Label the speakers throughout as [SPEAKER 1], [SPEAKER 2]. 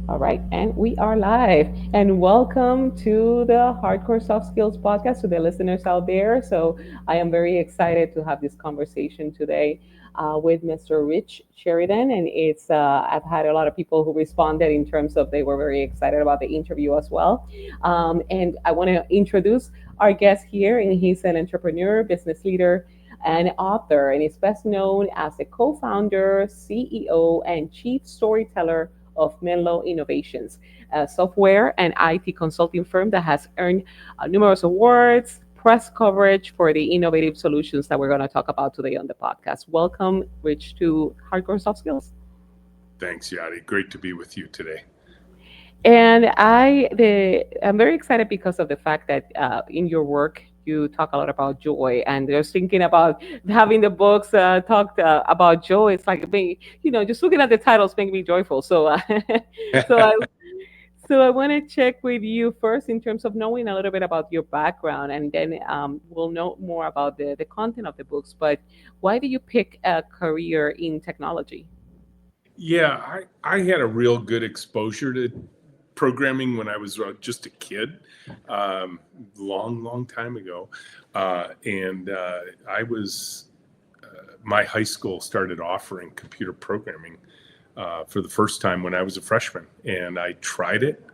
[SPEAKER 1] All right, and we are live. And welcome to the Hardcore Soft Skills podcast to the listeners out there. So, I am very excited to have this conversation today with Mr. Rich Sheridan. And I've had a lot of people who responded in terms of they were very excited about the interview as well. And I want to introduce our guest here, and he's an entrepreneur, business leader, and author, and is best known as the co founder, CEO, and chief storyteller of Menlo Innovations, a software and IT consulting firm that has earned numerous awards, press coverage for the innovative solutions that we're going to talk about today on the podcast. Welcome, Rich, to Hardcore Soft Skills.
[SPEAKER 2] Thanks, Yadi. Great to be with you today.
[SPEAKER 1] And I'm very excited because of the fact that in your work you talk a lot about joy, and just thinking about having the books talked about joy. It's like being, just looking at the titles make me joyful. So I So I want to check with you first in terms of knowing a little bit about your background, and then we'll know more about the content of the books. But why did you pick a career in technology?
[SPEAKER 2] Yeah, I had a real good exposure to programming when I was just a kid, long time ago. And I was, my high school started offering computer programming for the first time when I was a freshman. And I tried it.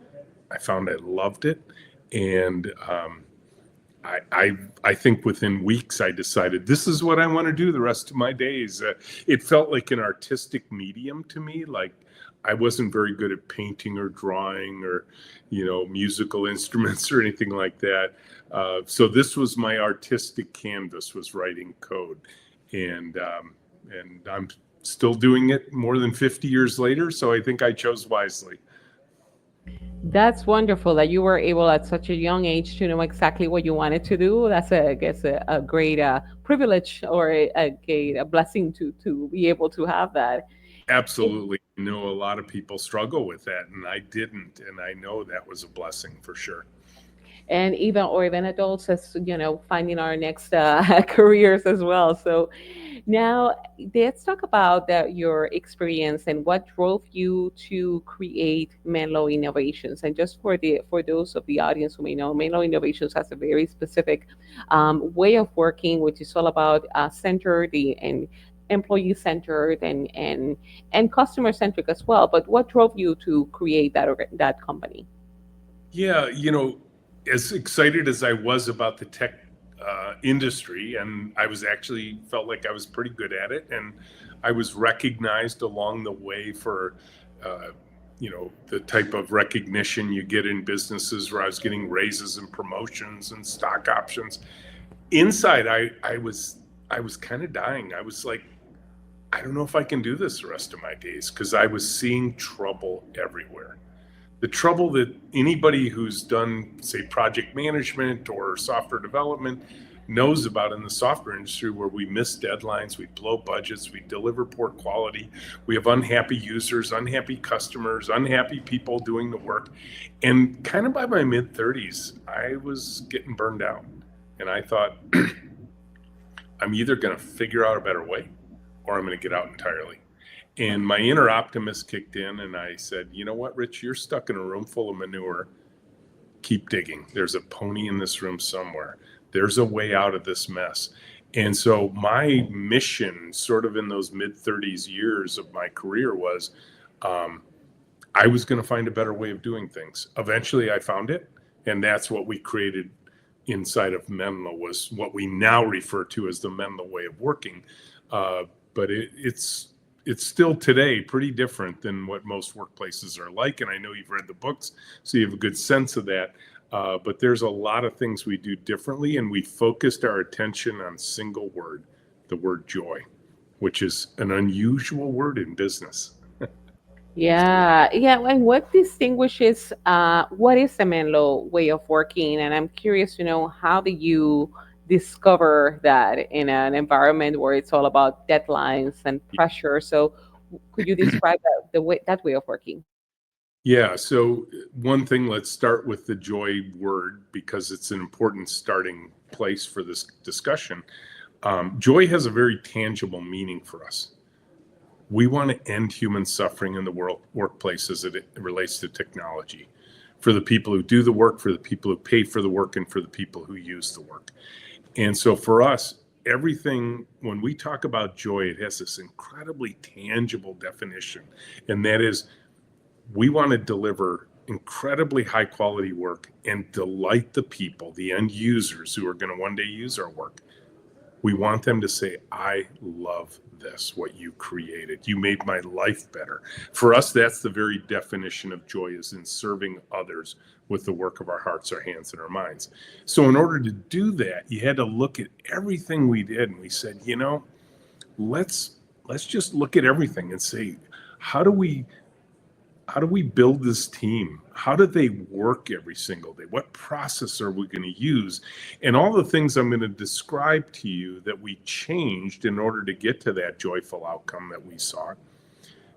[SPEAKER 2] I found I loved it. And I think within weeks I decided this is what I want to do the rest of my days. It felt like an artistic medium to me. Like I wasn't very good at painting or drawing or, musical instruments or anything like that. So this was my artistic canvas, was writing code, and I'm still doing it more than 50 years later. So I think I chose wisely.
[SPEAKER 1] That's wonderful that you were able at such a young age to know exactly what you wanted to do. That's, I guess, a great privilege or a blessing to be able to have that.
[SPEAKER 2] Absolutely. I know a lot of people struggle with that, and I didn't. And I know that was a blessing for sure.
[SPEAKER 1] And even adults, as finding our next careers as well. So now let's talk about your experience and what drove you to create Menlo Innovations. And just for those of the audience who may know, Menlo Innovations has a very specific way of working, which is all about centered and employee centered and customer centric as well. But what drove you to create that company?
[SPEAKER 2] Yeah, as excited as I was about the tech industry, and I was actually felt like I was pretty good at it, and I was recognized along the way for, uh, the type of recognition you get in businesses where I was getting raises and promotions and stock options. Inside, I was kind of dying. I was like, I don't know if I can do this the rest of my days because I was seeing trouble everywhere. The trouble that anybody who's done, say, project management or software development knows about in the software industry, where we miss deadlines, we blow budgets, we deliver poor quality, we have unhappy users, unhappy customers, unhappy people doing the work. And kind of by my mid 30s, I was getting burned out. And I thought, I'm either going to figure out a better way or I'm going to get out entirely. And my inner optimist kicked in, and I said, you know what, Rich, you're stuck in a room full of manure. Keep digging. There's a pony in this room somewhere. There's a way out of this mess. And so my mission, sort of in those mid 30s years of my career, was um, I was going to find a better way of doing things. Eventually, I found it, and that's what we created inside of Menlo, was what we now refer to as the Menlo way of working. Uh, but it's still today pretty different than what most workplaces are like. And I know you've read the books, so you have a good sense of that. But there's a lot of things we do differently, and we focused our attention on a single word, the word joy, which is an unusual word in business.
[SPEAKER 1] Yeah, yeah. And what distinguishes what is the Menlo way of working? And I'm curious to know, how do you discover that in an environment where it's all about deadlines and pressure? So could you describe that way of working?
[SPEAKER 2] Yeah, so one thing, let's start with the joy word because it's an important starting place for this discussion. Joy has a very tangible meaning for us. We want to end human suffering in the workplace as it relates to technology, for the people who do the work, for the people who pay for the work, and for the people who use the work. And so for us, everything, when we talk about joy, it has this incredibly tangible definition. And that is, we want to deliver incredibly high quality work and delight the people, the end users who are going to one day use our work. We want them to say, I love this, what you created. You made my life better. For us, that's the very definition of joy, is in serving others with the work of our hearts, our hands, and our minds. So in order to do that, you had to look at everything we did. And we said, let's just look at everything and say, how do we build this team? How do they work every single day? What process are we going to use? And all the things I'm going to describe to you that we changed in order to get to that joyful outcome that we saw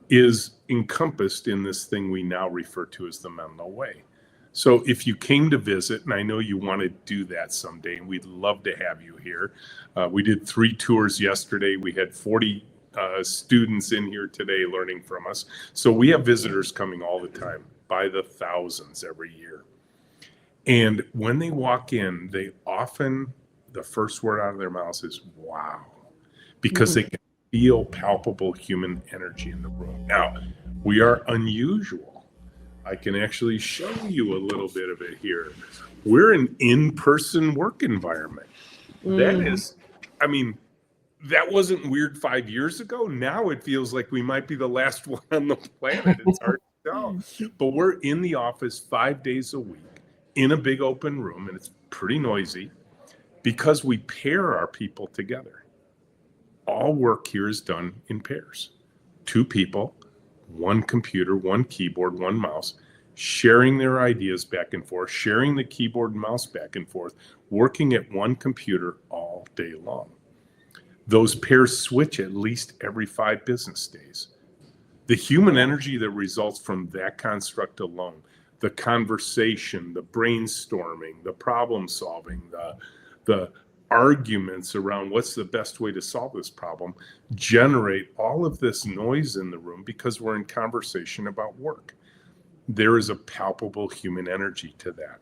[SPEAKER 2] is encompassed in this thing we now refer to as the Menlo Way. So if you came to visit, and I know you want to do that someday, and we'd love to have you here. We did 3 tours yesterday. We had 40 students in here today learning from us. So we have visitors coming all the time, by the thousands every year. And when they walk in, they often, the first word out of their mouths is, wow, because they can feel palpable human energy in the room. Now, we are unusual. I can actually show you a little bit of it here. We're an in-person work environment. That is, that wasn't weird 5 years ago. Now it feels like we might be the last one on the planet. It's hard to tell. But we're in the office 5 days a week in a big open room, and it's pretty noisy because we pair our people together. All work here is done in pairs. 2 people, 1 computer, 1 keyboard, 1 mouse, sharing their ideas back and forth, sharing the keyboard and mouse back and forth, working at 1 computer all day long. Those pairs switch at least every 5 business days. The human energy that results from that construct alone, the conversation, the brainstorming, the problem solving, the arguments around what's the best way to solve this problem, generate all of this noise in the room because we're in conversation about work. There is a palpable human energy to that.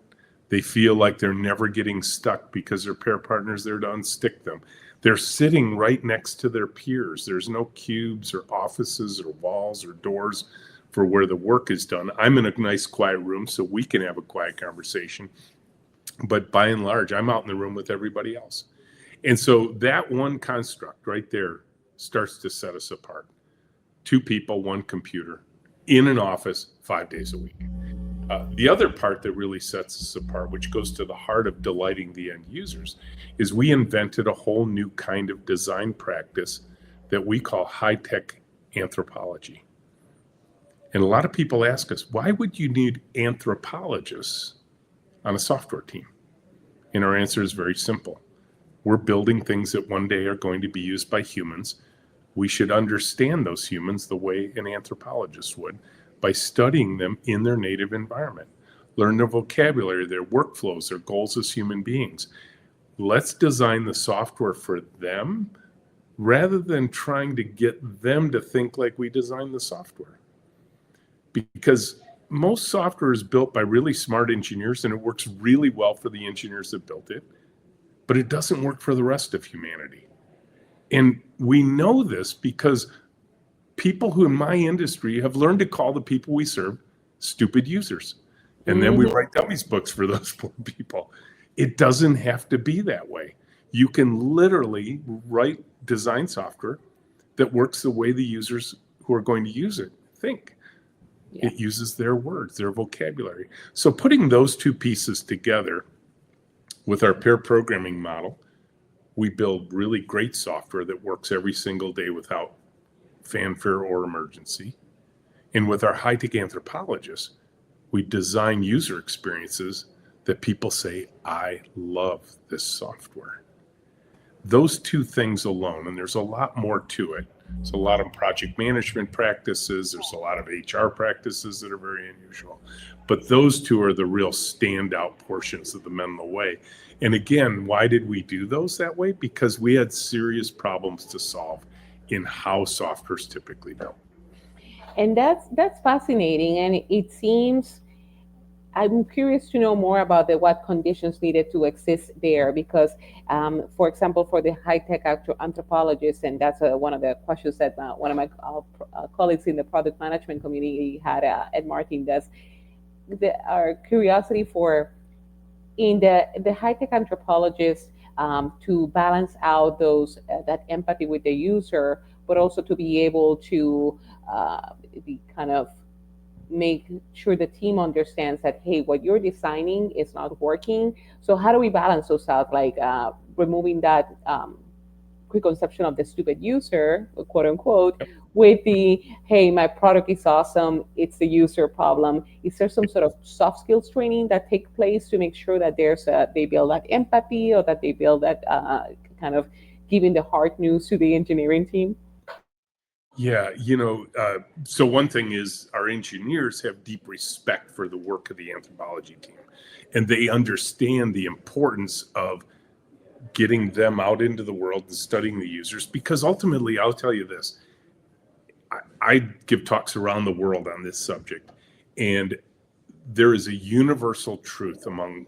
[SPEAKER 2] They feel like they're never getting stuck because their pair partner's there to unstick them. They're sitting right next to their peers. There's no cubes or offices or walls or doors for where the work is done. I'm in a nice quiet room so we can have a quiet conversation. But by and large, I'm out in the room with everybody else. And so that one construct right there starts to set us apart. 2 people, 1 computer, in an office 5 days a week. The other part that really sets us apart, which goes to the heart of delighting the end users, is we invented a whole new kind of design practice that we call high-tech anthropology. And a lot of people ask us, why would you need anthropologists on a software team? And our answer is very simple. We're building things that one day are going to be used by humans. We should understand those humans the way an anthropologist would, by studying them in their native environment. Learn their vocabulary, their workflows, their goals as human beings. Let's design the software for them rather than trying to get them to think like we designed the software. Because most software is built by really smart engineers and it works really well for the engineers that built it, but it doesn't work for the rest of humanity. And we know this because people who in my industry have learned to call the people we serve stupid users. And then we write dummies books for those poor people. It doesn't have to be that way. You can literally write design software that works the way the users who are going to use it think. Yeah. It uses their words, their vocabulary. So putting those 2 pieces together with our pair programming model, we build really great software that works every single day without fanfare or emergency. And with our high-tech anthropologists, we design user experiences that people say, I love this software. Those 2 things alone, and there's a lot more to it. There's a lot of project management practices. There's a lot of HR practices that are very unusual. But those 2 are the real standout portions of the Menlo Way. And again, why did we do those that way? Because we had serious problems to solve in how software is typically built.
[SPEAKER 1] And that's fascinating, and it seems I'm curious to know more about the what conditions needed to exist there, because, for example, for the high tech anthropologists, and that's one of the questions that one of my colleagues in the product management community had at Martin does. Our curiosity for in the high tech anthropologists, to balance out those that empathy with the user, but also to be able to be kind of make sure the team understands that, hey, what you're designing is not working. So how do we balance those out, like removing that preconception of the stupid user, quote unquote, with the, hey, my product is awesome, it's the user problem? Is there some sort of soft skills training that take place to make sure that they build that empathy, or that they build that kind of giving the hard news to the engineering team?
[SPEAKER 2] Yeah, so one thing is our engineers have deep respect for the work of the anthropology team, and they understand the importance of getting them out into the world and studying the users. Because ultimately, I'll tell you this, I give talks around the world on this subject, and there is a universal truth among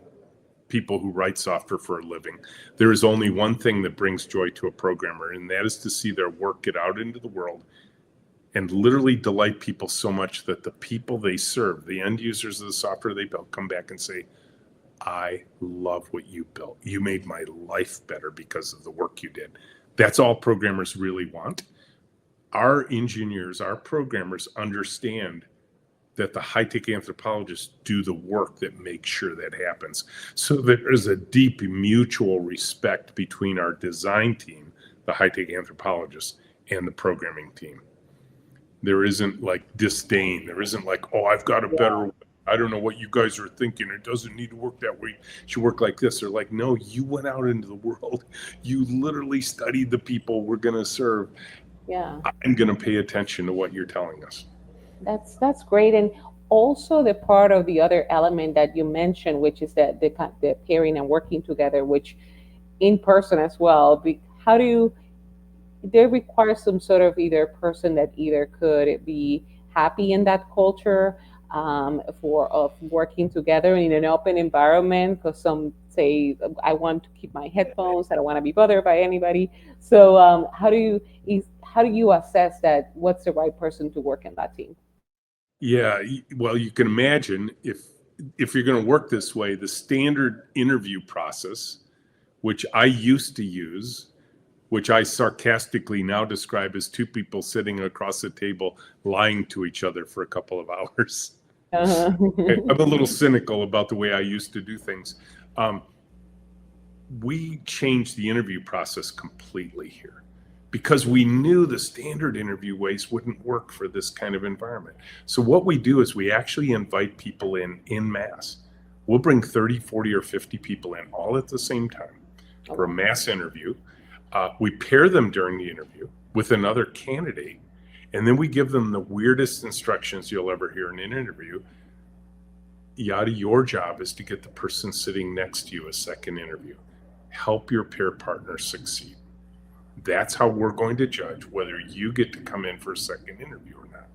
[SPEAKER 2] people who write software for a living. There is only one thing that brings joy to a programmer, and that is to see their work get out into the world and literally delight people so much that the people they serve, the end users of the software they built, come back and say, I love what you built. You made my life better because of the work you did. That's all programmers really want. Our engineers, our programmers understand that the high-tech anthropologists do the work that makes sure that happens. So there's a deep mutual respect between our design team, the high-tech anthropologists, and the programming team. There isn't like disdain. There isn't like, oh, I've got a better way. I don't know what you guys are thinking. It doesn't need to work that way. It should work like this. They're like, no, you went out into the world. You literally studied the people we're going to serve.
[SPEAKER 1] Yeah.
[SPEAKER 2] I'm going to pay attention to what you're telling us.
[SPEAKER 1] That's great. And also the part of the other element that you mentioned, which is that the pairing and working together, which in person as well. How do you? They require some sort of either person that either could be happy in that culture, for of working together in an open environment, because some say, I want to keep my headphones, I don't want to be bothered by anybody. So how do you assess that what's the right person to work in that team?
[SPEAKER 2] Yeah, well, you can imagine if you're going to work this way, the standard interview process, which I used to use, which I sarcastically now describe as two people sitting across the table lying to each other for a couple of hours.
[SPEAKER 1] Uh-huh.
[SPEAKER 2] I'm a little cynical about the way I used to do things. We changed the interview process completely here because we knew the standard interview ways wouldn't work for this kind of environment. So what we do is we actually invite people in mass. We'll bring 30, 40, or 50 people in all at the same time
[SPEAKER 1] Oh,
[SPEAKER 2] for a
[SPEAKER 1] wow.
[SPEAKER 2] mass interview. We pair them during the interview with another candidate, and then we give them the weirdest instructions you'll ever hear in an interview. Yada, your job is to get the person sitting next to you a second interview. Help your pair partner succeed. That's how we're going to judge whether you get to come in for a second interview or not.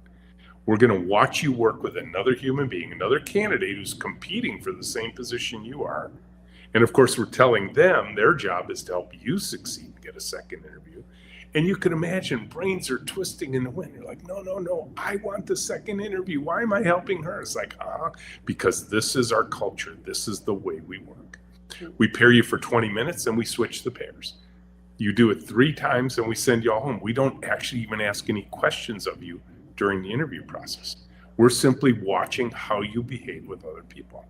[SPEAKER 2] We're going to watch you work with another human being, another candidate who's competing for the same position you are. And of course, we're telling them their job is to help you succeed and get a second interview. And you can imagine brains are twisting in the wind. You're like, no, no, no, I want the second interview. Why am I helping her? It's like, because this is our culture. This is the way we work. We pair you for 20 minutes and we switch the pairs. You do it 3 times and we send you all home. We don't actually even ask any questions of you during the interview process. We're simply watching how you behave with other people.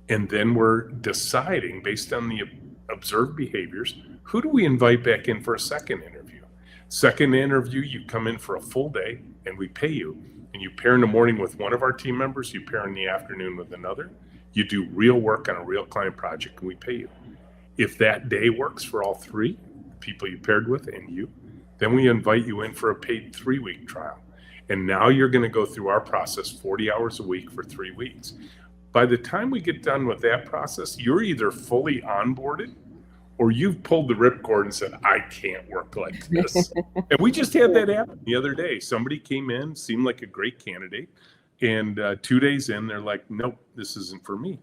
[SPEAKER 2] And then we're deciding based on the observed behaviors, who do we invite back in for a second interview? Second interview, you come in for a full day and we pay you. And you pair in the morning with one of our team members, you pair in the afternoon with another. You do real work on a real client project and we pay you. If that day works for all 3 people you paired with and you, then we invite you in for a paid 3-week trial. And now you're going to go through our process 40 hours a week for 3 weeks. By the time we get done with that process, you're either fully onboarded or you've pulled the ripcord and said, I can't work like this. And we just had that happen the other day. Somebody came in, seemed like a great candidate, and 2 days in, they're like, nope, this isn't for me.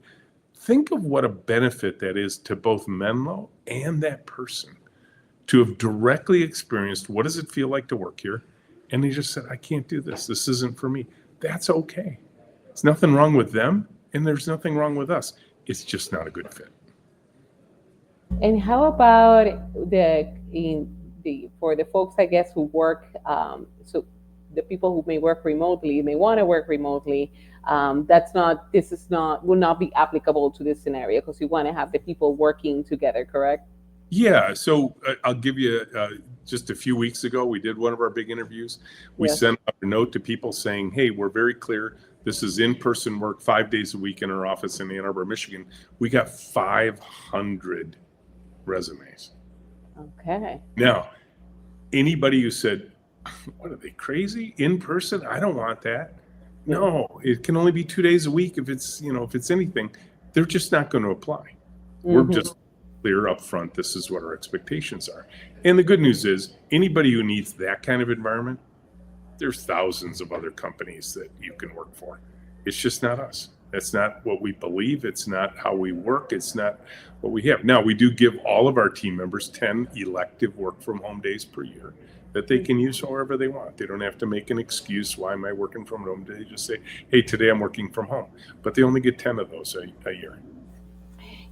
[SPEAKER 2] Think of what a benefit that is to both Menlo and that person to have directly experienced what does it feel like to work here. And they just said, I can't do this. This isn't for me. That's okay. There's nothing wrong with them, and there's nothing wrong with us. It's just not a good fit.
[SPEAKER 1] And how about the for the folks, I guess, who work, so the people who may work remotely, may want to work remotely, that's not, this is not, will not be applicable to this scenario because you want to have the people working together, correct?
[SPEAKER 2] Yeah, so I'll give you just a few weeks ago, we did one of our big interviews. We
[SPEAKER 1] Yes.
[SPEAKER 2] sent out a note to people saying, hey, we're very clear. This is in-person work 5 days a week in our office in Ann Arbor, Michigan. We got 500 resumes.
[SPEAKER 1] Okay.
[SPEAKER 2] Now, anybody who said, what are they, crazy? In person? I don't want that.
[SPEAKER 1] Yeah.
[SPEAKER 2] No, it can only be 2 days a week if it's, if it's anything. They're just not going to apply. We're
[SPEAKER 1] Hmm.
[SPEAKER 2] just clear up front. This is what our expectations are. And the good news is anybody who needs that kind of environment, there's thousands of other companies that you can work for. It's just not us. That's not what we believe. It's not how we work. It's not what we have. Now, we do give all of our team members 10 elective work from home days per year that they can use however they want. They don't have to make an excuse. Why am I working from home? They just say, hey, today I'm working from home. But they only get 10 of those a year.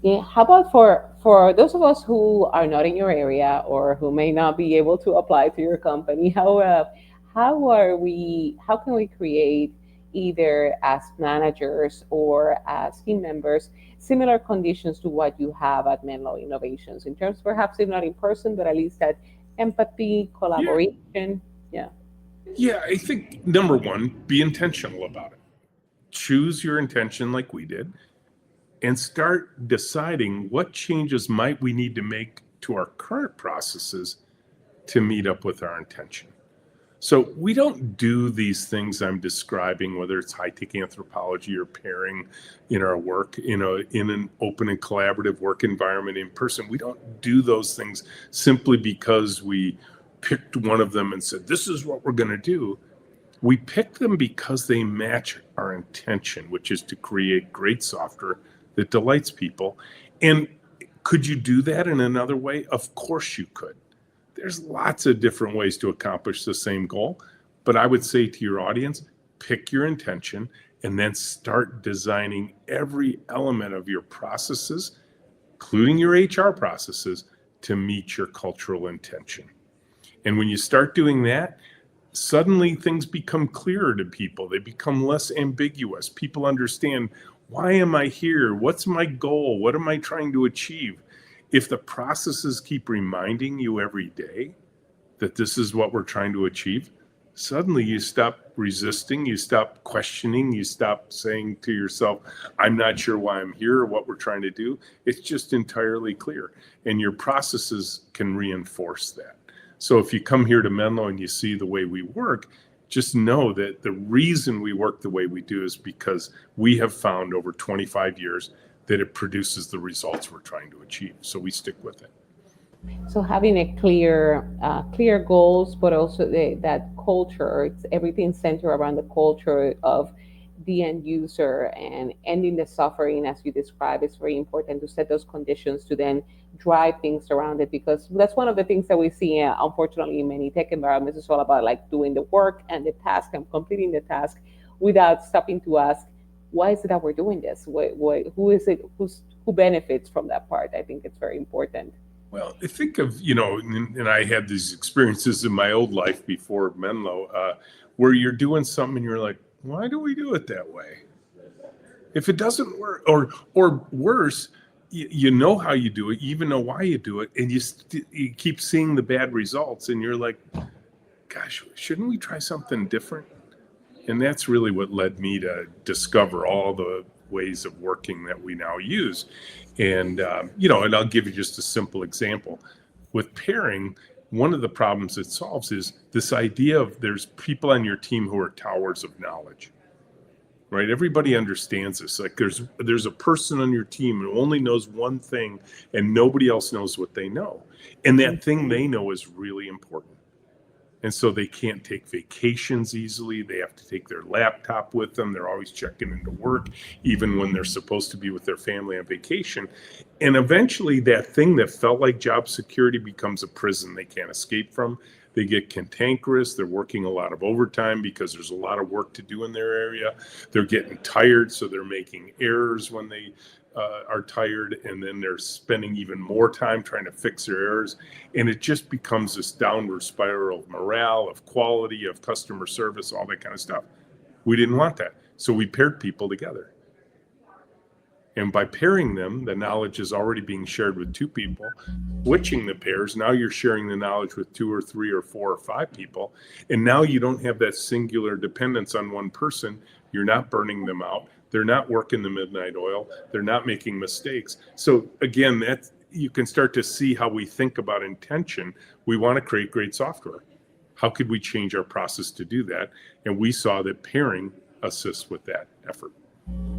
[SPEAKER 1] Yeah. How about for those of us who are not in your area or who may not be able to apply to your company? How can we create, either as managers or as team members, similar conditions to what you have at Menlo Innovations in terms, perhaps if not in person, but at least that empathy,
[SPEAKER 2] Yeah.
[SPEAKER 1] collaboration? Yeah.
[SPEAKER 2] Yeah. I think number one, be intentional about it. Choose your intention like we did and start deciding what changes might we need to make to our current processes to meet up with our intention. So we don't do these things I'm describing, whether it's high-tech anthropology or pairing in our work, in an open and collaborative work environment in person. We don't do those things simply because we picked one of them and said, this is what we're going to do. We pick them because they match our intention, which is to create great software that delights people. And could you do that in another way? Of course you could. There's lots of different ways to accomplish the same goal. But I would say to your audience, pick your intention and then start designing every element of your processes, including your HR processes, to meet your cultural intention. And when you start doing that, suddenly things become clearer to people. They become less ambiguous. People understand, why am I here? What's my goal? What am I trying to achieve? If the processes keep reminding you every day that this is what we're trying to achieve, suddenly you stop resisting, you stop questioning, you stop saying to yourself, I'm not sure why I'm here or what we're trying to do. It's just entirely clear. And your processes can reinforce that. So if you come here to Menlo and you see the way we work, just know that the reason we work the way we do is because we have found over 25 years that it produces the results we're trying to achieve. So we stick with it.
[SPEAKER 1] So having a clear goals, but also that culture, it's everything centered around the culture of the end user and ending the suffering, as you describe. It's very important to set those conditions to then drive things around it, because that's one of the things that we see, unfortunately, in many tech environments. It's all about like doing the work and the task and completing the task without stopping to ask, why is it that we're doing this? Who is it? Who benefits from that part? I think it's very important.
[SPEAKER 2] Well, I think of, and I had these experiences in my old life before Menlo, where you're doing something and you're like, why do we do it that way? If it doesn't work, or worse, you know how you do it, you even know why you do it, and you keep seeing the bad results, and you're like, gosh, shouldn't we try something different? And that's really what led me to discover all the ways of working that we now use. And, and I'll give you just a simple example. With pairing, one of the problems it solves is this idea of there's people on your team who are towers of knowledge, right? Everybody understands this. Like there's a person on your team who only knows one thing and nobody else knows what they know. And that thing they know is really important. And so they can't take vacations easily. They have to take their laptop with them. They're always checking into work, even when they're supposed to be with their family on vacation. And eventually, that thing that felt like job security becomes a prison they can't escape from. They get cantankerous. They're working a lot of overtime because there's a lot of work to do in their area. They're getting tired, so they're making errors when they are tired, and then they're spending even more time trying to fix their errors. And it just becomes this downward spiral of morale, of quality, of customer service, all that kind of stuff. We didn't want that. So we paired people together. And by pairing them, the knowledge is already being shared with two people. Switching the pairs, now you're sharing the knowledge with two or three or four or five people. And now you don't have that singular dependence on one person. You're not burning them out. They're not working the midnight oil. They're not making mistakes. So again, that you can start to see how we think about intention. We want to create great software. How could we change our process to do that? And we saw that pairing assists with that effort.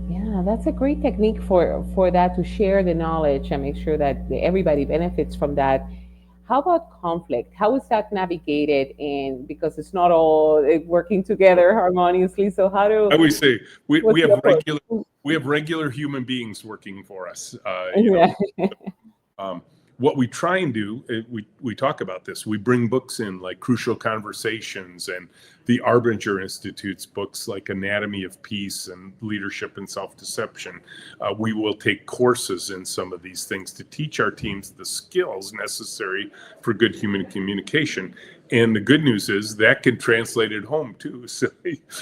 [SPEAKER 1] Yeah, that's a great technique for that, to share the knowledge and make sure that everybody benefits from that. How about conflict? How is that navigated? And because it's not all working together harmoniously, so how
[SPEAKER 2] I
[SPEAKER 1] do
[SPEAKER 2] always say we
[SPEAKER 1] what's the
[SPEAKER 2] have
[SPEAKER 1] approach?
[SPEAKER 2] regular human beings working for us.
[SPEAKER 1] Yeah.
[SPEAKER 2] Um, what we try and do, we talk about this. We bring books in like Crucial Conversations and the Arbinger Institute's books like Anatomy of Peace and Leadership and Self-Deception. We will take courses in some of these things to teach our teams the skills necessary for good human communication. And the good news is that can translate at home too. So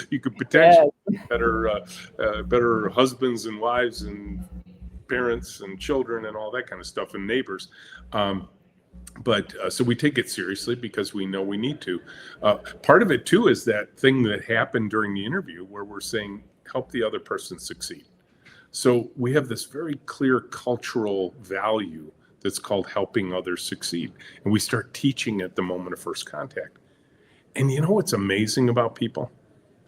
[SPEAKER 2] you could potentially
[SPEAKER 1] Yes.
[SPEAKER 2] better husbands and wives and parents and children and all that kind of stuff and neighbors. But so we take it seriously because we know we need to. Part of it too is that thing that happened during the interview where we're saying help the other person succeed. So we have this very clear cultural value that's called helping others succeed, and we start teaching at the moment of first contact. And you know what's amazing about people?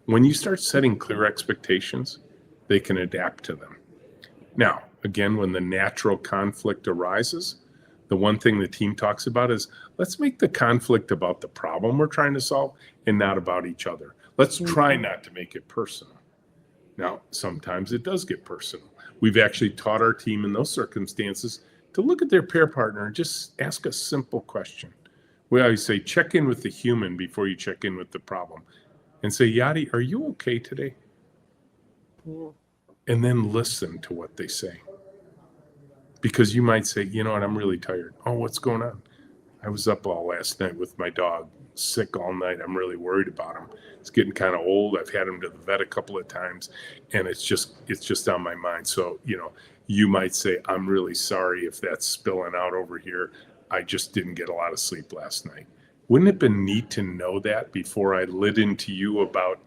[SPEAKER 2] When you start setting clear expectations, they can adapt to them. Now, again, when the natural conflict arises, the one thing the team talks about is let's make the conflict about the problem we're trying to solve and not about each other. Let's try not to make it personal. Now, sometimes it does get personal. We've actually taught our team in those circumstances to look at their pair partner and just ask a simple question. We always say, check in with the human before you check in with the problem. And say, Yadi, are you okay today?
[SPEAKER 1] Yeah.
[SPEAKER 2] And then listen to what they say. Because you might say, you know what, I'm really tired. Oh, what's going on? I was up all last night with my dog, sick all night. I'm really worried about him. It's getting kind of old. I've had him to the vet a couple of times, and it's just on my mind. So, you might say, I'm really sorry if that's spilling out over here. I just didn't get a lot of sleep last night. Wouldn't it have been neat to know that before I lit into you about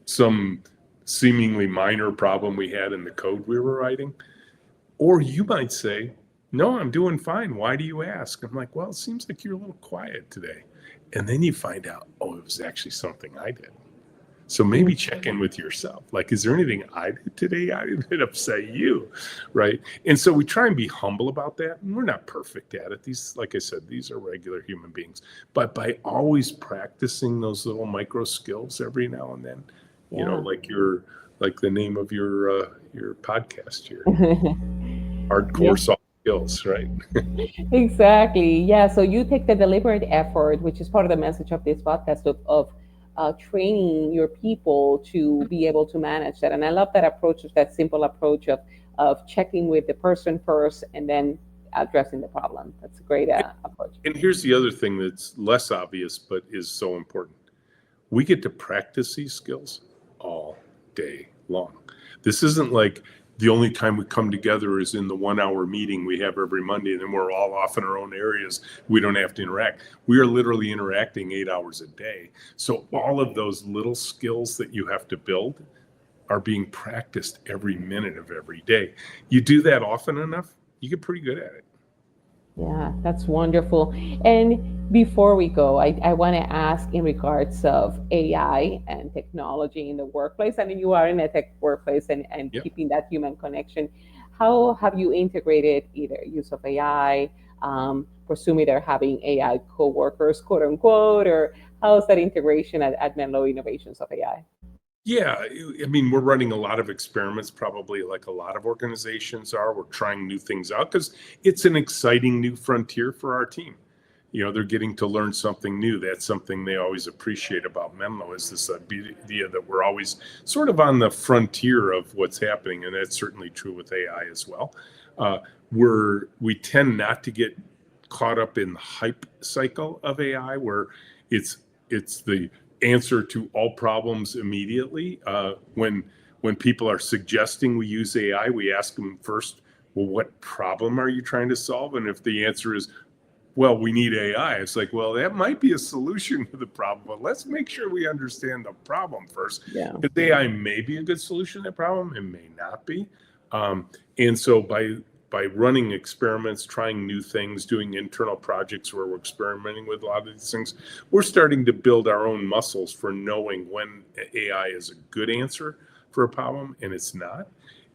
[SPEAKER 2] some seemingly minor problem we had in the code we were writing? Or you might say, no, I'm doing fine. Why do you ask? I'm like, well, it seems like you're a little quiet today. And then you find out, oh, it was actually something I did. So maybe check in with yourself. Like, is there anything I did today that upset you? Right. And so we try and be humble about that. And we're not perfect at it. These, like I said, these are regular human beings. But by always practicing those little micro skills every now and then,
[SPEAKER 1] Yeah.
[SPEAKER 2] like the name of your podcast here,
[SPEAKER 1] Yeah.
[SPEAKER 2] hardcore soft skills, right?
[SPEAKER 1] Exactly. Yeah. So you take the deliberate effort, which is part of the message of this podcast, of training your people to be able to manage that. And I love that approach, of that simple approach of checking with the person first and then addressing the problem. That's a great approach.
[SPEAKER 2] And here's the other thing that's less obvious, but is so important. We get to practice these skills all day long. This isn't like the only time we come together is in the 1 hour meeting we have every Monday, and then we're all off in our own areas. We don't have to interact. We are literally interacting 8 hours a day. So all of those little skills that you have to build are being practiced every minute of every day. You do that often enough, you get pretty good at it.
[SPEAKER 1] Yeah, that's wonderful. And before we go, I want to ask in regards of AI and technology in the workplace. I mean, you are in a tech workplace and
[SPEAKER 2] Yep.
[SPEAKER 1] keeping that human connection. How have you integrated either use of AI, presumably they're having AI coworkers, quote unquote, or how is that integration at Menlo Innovations of AI?
[SPEAKER 2] Yeah, I mean, we're running a lot of experiments, probably like a lot of organizations are. We're trying new things out because it's an exciting new frontier for our team. They're getting to learn something new. That's something they always appreciate about Menlo is this idea that we're always sort of on the frontier of what's happening, and that's certainly true with AI as well. Uh, we tend not to get caught up in the hype cycle of AI, where it's it's the answer to all problems immediately. When people are suggesting we use AI, we ask them first, well, what problem are you trying to solve? And if the answer is, well, we need AI, it's like, well, that might be a solution to the problem, but let's make sure we understand the problem first.
[SPEAKER 1] Yeah.
[SPEAKER 2] Because AI may be a good solution to that problem, it may not be. And so by running experiments, trying new things, doing internal projects where we're experimenting with a lot of these things, we're starting to build our own muscles for knowing when AI is a good answer for a problem and it's not.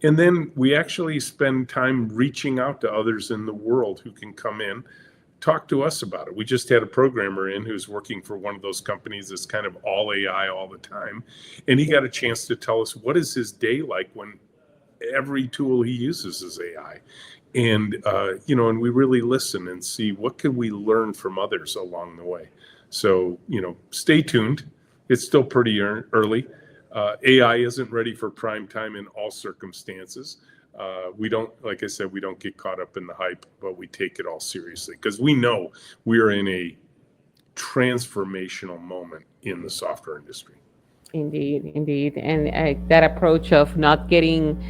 [SPEAKER 2] And then we actually spend time reaching out to others in the world who can come in, talk to us about it. We just had a programmer in who's working for one of those companies that's kind of all AI all the time. And he got a chance to tell us what is his day like when every tool he uses is AI. And we really listen and see what can we learn from others along the way. So, stay tuned. It's still pretty early. AI isn't ready for prime time in all circumstances. We don't, like I said, we don't get caught up in the hype, but we take it all seriously because we know we are in a transformational moment in the software industry.
[SPEAKER 1] Indeed, indeed. And that approach of not getting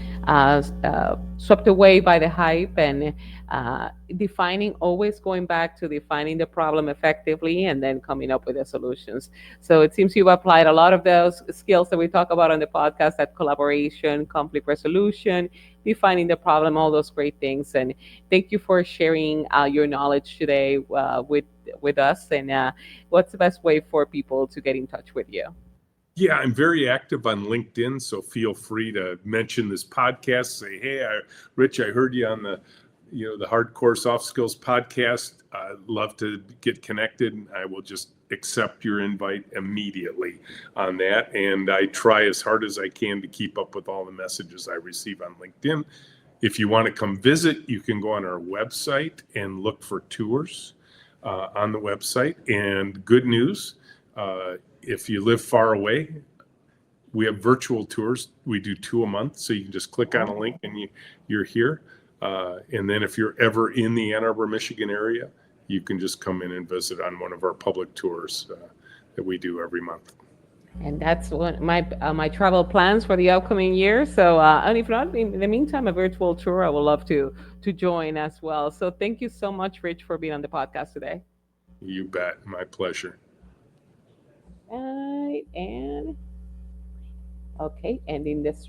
[SPEAKER 1] swept away by the hype and defining, always going back to defining the problem effectively and then coming up with the solutions. So it seems you've applied a lot of those skills that we talk about on the podcast, that collaboration, conflict resolution, defining the problem, all those great things. And thank you for sharing your knowledge today with us. And what's the best way for people to get in touch with you?
[SPEAKER 2] Yeah, I'm very active on LinkedIn, so feel free to mention this podcast. Say, hey, Rich, I heard you on the Hardcore Soft Skills podcast. I'd love to get connected. I will just accept your invite immediately on that. And I try as hard as I can to keep up with all the messages I receive on LinkedIn. If you want to come visit, you can go on our website and look for tours on the website. And good news, if you live far away, we have virtual tours. We do two a month, so you can just click on a link and you're here. And then if you're ever in the Ann Arbor, Michigan area, you can just come in and visit on one of our public tours that we do every month.
[SPEAKER 1] And that's one my travel plans for the upcoming year. So, and if not, in the meantime, a virtual tour, I would love to join as well. So, thank you so much, Rich, for being on the podcast today.
[SPEAKER 2] You bet. My pleasure.
[SPEAKER 1] Right, and okay, ending this